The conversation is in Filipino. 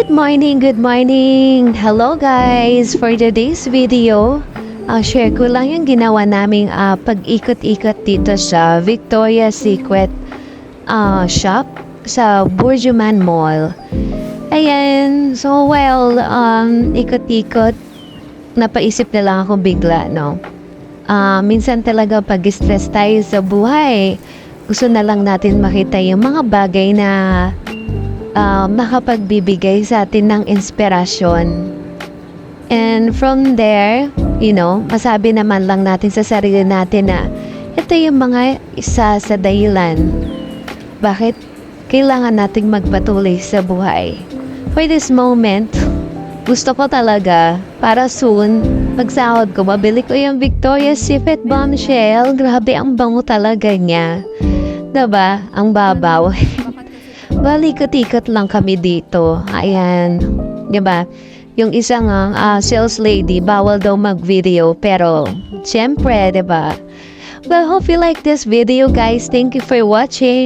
Good morning, good morning! Hello guys! For today's video, share ko lang yung ginawa naming pag-ikot-ikot dito sa Victoria's Secret shop sa Burjuman Mall. Ayan, so ikot-ikot, napaisip na lang ako bigla, no? Minsan talaga pag-stress tayo sa buhay, gusto na lang natin makita yung mga bagay na makapagbibigay sa atin ng inspirasyon. And from there, masabi naman lang natin sa sarili natin na ito yung mga isa sa dahilan bakit kailangan nating magpatuloy sa buhay. For this moment, gusto ko talaga para soon, pagsahod ko, mabili ko yung Victoria's Secret Bombshell. Grabe, ang bango talaga niya. Diba? Ang babaw. Balikot-ikot lang kami dito. Ayan. Diba? Yung isang sales lady, bawal daw mag-video. Pero, syempre, diba? Well, hope you like this video, guys. Thank you for watching.